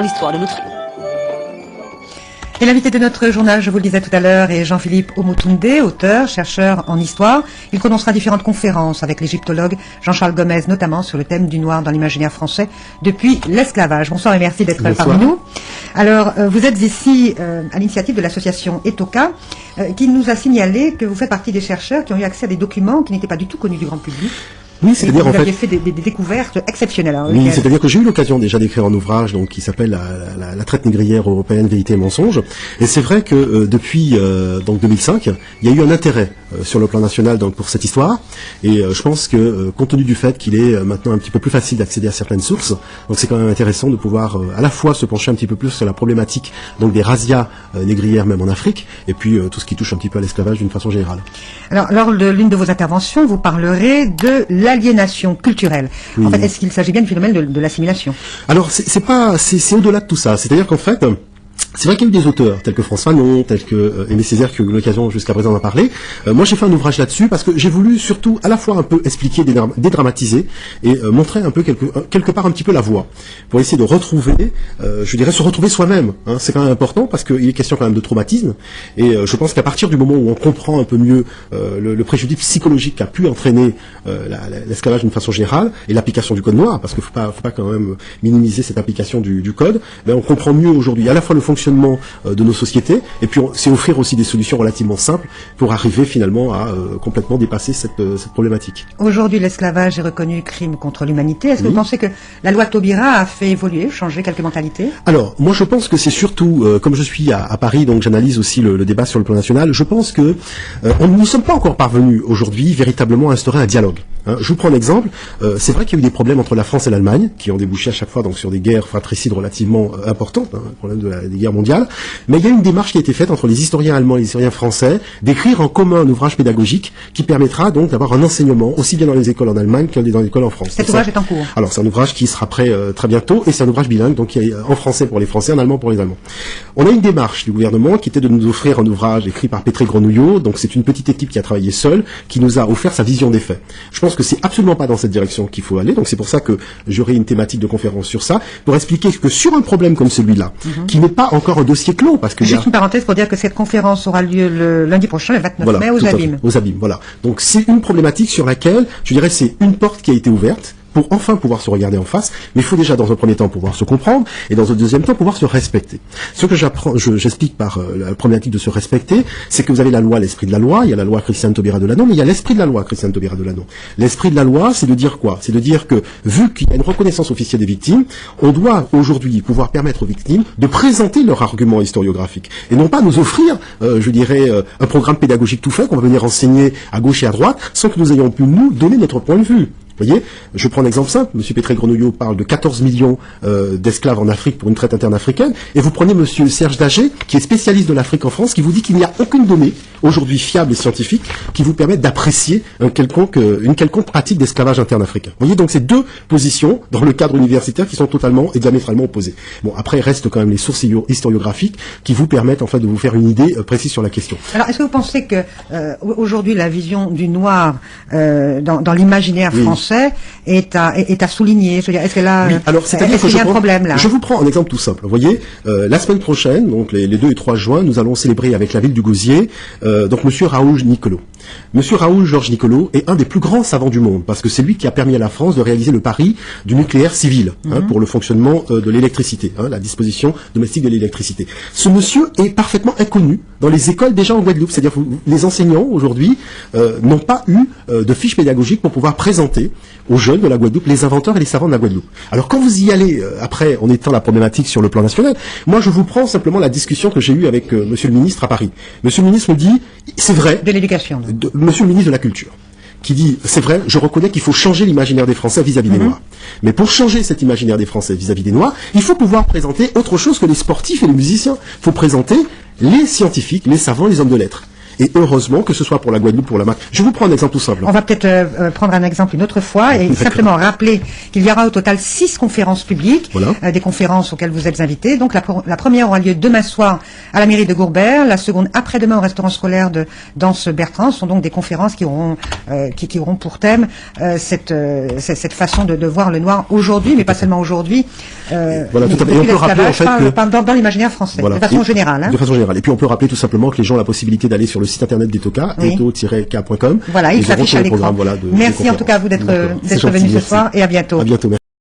l'histoire de notre... Et l'invité de notre journal, je vous le disais tout à l'heure, est Jean-Philippe Omotunde, auteur, chercheur en histoire. Il prononcera différentes conférences avec l'égyptologue Jean-Charles Gomez, notamment sur le thème du noir dans l'imaginaire français depuis l'esclavage. Bonsoir et merci d'être parmi nous. Alors, vous êtes ici à l'initiative de l'association Etoka, qui nous a signalé que vous faites partie des chercheurs qui ont eu accès à des documents qui n'étaient pas du tout connus du grand public. Oui, c'est-à-dire en fait, vous aviez fait des découvertes exceptionnelles. Hein, oui, c'est-à-dire que j'ai eu l'occasion déjà d'écrire un ouvrage donc qui s'appelle la traite négrière européenne, vérité et mensonge. Et c'est vrai que depuis donc 2005, il y a eu un intérêt sur le plan national donc pour cette histoire. Et je pense que compte tenu du fait qu'il est maintenant un petit peu plus facile d'accéder à certaines sources, donc c'est quand même intéressant de pouvoir à la fois se pencher un petit peu plus sur la problématique donc des razzias négrières même en Afrique, et puis tout ce qui touche un petit peu à l'esclavage d'une façon générale. Alors, lors de l'une de vos interventions, vous parlerez de l'aliénation culturelle. Oui. En fait, est-ce qu'il s'agit bien du phénomène de l'assimilation? Alors, c'est au-delà de tout ça. C'est-à-dire qu'en fait, c'est vrai qu'il y a eu des auteurs, tels que François Fanon, tels que Aimé Césaire, qui ont eu l'occasion jusqu'à présent d'en parler. Moi, j'ai fait un ouvrage là-dessus parce que j'ai voulu surtout à la fois un peu expliquer, dédramatiser et montrer un peu quelque part un petit peu la voie pour essayer de retrouver, je dirais, se retrouver soi-même. Hein. C'est quand même important parce qu'il est question quand même de traumatisme. Et je pense qu'à partir du moment où on comprend un peu mieux le préjudice psychologique qu'a pu entraîner l'esclavage d'une façon générale et l'application du code noir, parce qu'il faut pas quand même minimiser cette application du code, mais on comprend mieux aujourd'hui à la fois le fonctionnement de nos sociétés, et puis c'est offrir aussi des solutions relativement simples pour arriver finalement à complètement dépasser cette problématique. Aujourd'hui, l'esclavage est reconnu crime contre l'humanité. Est-ce que vous pensez que la loi Taubira a fait évoluer, changer quelques mentalités? Alors, moi je pense que c'est surtout, comme je suis à Paris, donc j'analyse aussi le débat sur le plan national, je pense que nous ne sommes pas encore parvenus aujourd'hui véritablement à instaurer un dialogue. Hein. Je vous prends un exemple. C'est vrai qu'il y a eu des problèmes entre la France et l'Allemagne, qui ont débouché à chaque fois donc sur des guerres fratricides relativement importantes, hein, le problème des guerres mondiales, mais il y a une démarche qui a été faite entre les historiens allemands et les historiens français d'écrire en commun un ouvrage pédagogique qui permettra donc d'avoir un enseignement aussi bien dans les écoles en Allemagne que dans les écoles en France. Cet ouvrage est en cours. Alors c'est un ouvrage qui sera prêt très bientôt, et c'est un ouvrage bilingue, donc qui est en français pour les Français, en allemand pour les Allemands. On a une démarche du gouvernement qui était de nous offrir un ouvrage écrit par Petré Grenouillot, donc c'est une petite équipe qui a travaillé seule, qui nous a offert sa vision des faits. Je pense que c'est absolument pas dans cette direction qu'il faut aller, donc c'est pour ça que j'aurai une thématique de conférence sur ça, pour expliquer que sur un problème comme celui-là, qui n'est pas encore un dossier clos, parce que juste une parenthèse pour dire que cette conférence aura lieu le lundi prochain, le 29 mai, aux Abîmes. Aux Abîmes, voilà. Donc c'est une problématique sur laquelle, je dirais, c'est une porte qui a été ouverte pour enfin pouvoir se regarder en face, mais il faut déjà dans un premier temps pouvoir se comprendre, et dans un deuxième temps pouvoir se respecter. Ce que j'explique par la problématique de se respecter, c'est que vous avez la loi, l'esprit de la loi, il y a la loi Christiane Taubira Delano, mais il y a l'esprit de la loi Christiane Taubira Delano. L'esprit de la loi, c'est de dire quoi? C'est de dire que, vu qu'il y a une reconnaissance officielle des victimes, on doit aujourd'hui pouvoir permettre aux victimes de présenter leur argument historiographique, et non pas nous offrir, je dirais, un programme pédagogique tout fait qu'on va venir enseigner à gauche et à droite, sans que nous ayons pu nous donner notre point de vue. Vous voyez, je prends un exemple simple. Monsieur Petré Grenouillot parle de 14 millions d'esclaves en Afrique pour une traite interne africaine, et vous prenez Monsieur Serge Dager, qui est spécialiste de l'Afrique en France, qui vous dit qu'il n'y a aucune donnée aujourd'hui fiable et scientifique qui vous permette d'apprécier une quelconque pratique d'esclavage interne africain. Vous voyez, donc c'est deux positions dans le cadre universitaire qui sont totalement et diamétralement opposées. Bon, après il reste quand même les sources historiographiques qui vous permettent en fait de vous faire une idée précise sur la question. Alors, est-ce que vous pensez que aujourd'hui la vision du noir dans l'imaginaire français est à souligner? Je veux dire, est-ce que là, oui, alors c'est-à-dire que y a un problème là? Je vous prends un exemple tout simple. Vous voyez, la semaine prochaine, donc les 2 et 3 juin, nous allons célébrer avec la ville du Gosier, donc Monsieur Raoul Nicolot. Monsieur Raoul Georges Nicolot est un des plus grands savants du monde, parce que c'est lui qui a permis à la France de réaliser le pari du nucléaire civil, pour le fonctionnement de l'électricité, la disposition domestique de l'électricité. Ce monsieur est parfaitement inconnu dans les écoles déjà en Guadeloupe, c'est-à-dire que les enseignants aujourd'hui n'ont pas eu de fiche pédagogique pour pouvoir présenter aux jeunes de la Guadeloupe les inventeurs et les savants de la Guadeloupe. Alors quand vous y allez, après, en étant la problématique sur le plan national, moi je vous prends simplement la discussion que j'ai eue avec Monsieur le ministre à Paris. Monsieur le ministre me dit, c'est vrai... De l'éducation. Monsieur le ministre de la Culture, qui dit, c'est vrai, je reconnais qu'il faut changer l'imaginaire des Français vis-à-vis des Noirs. Mais pour changer cet imaginaire des Français vis-à-vis des Noirs, il faut pouvoir présenter autre chose que les sportifs et les musiciens. Il faut présenter les scientifiques, les savants, les hommes de lettres. Et heureusement, que ce soit pour la Guadeloupe, pour la Martinique. Je vous prends un exemple tout simple. On va peut-être prendre un exemple une autre fois et simplement rappeler qu'il y aura au total 6 conférences publiques, des conférences auxquelles vous êtes invités. Donc la première aura lieu demain soir à la mairie de Gourbert, la seconde après-demain au restaurant scolaire de Danse Bertrand. Ce sont donc des conférences qui auront pour thème cette façon de voir le noir aujourd'hui, mais pas seulement aujourd'hui. Voilà, tout à fait. Et on peut rappeler en fait que dans l'imaginaire français, de façon générale. De façon générale. Et puis on peut rappeler tout simplement que les gens ont la possibilité d'aller sur le site internet d'Etoka, eto-k.com. Voilà, il s'affiche à l'écran. Merci en tout cas à vous d'être venu ce soir et à bientôt. À bientôt.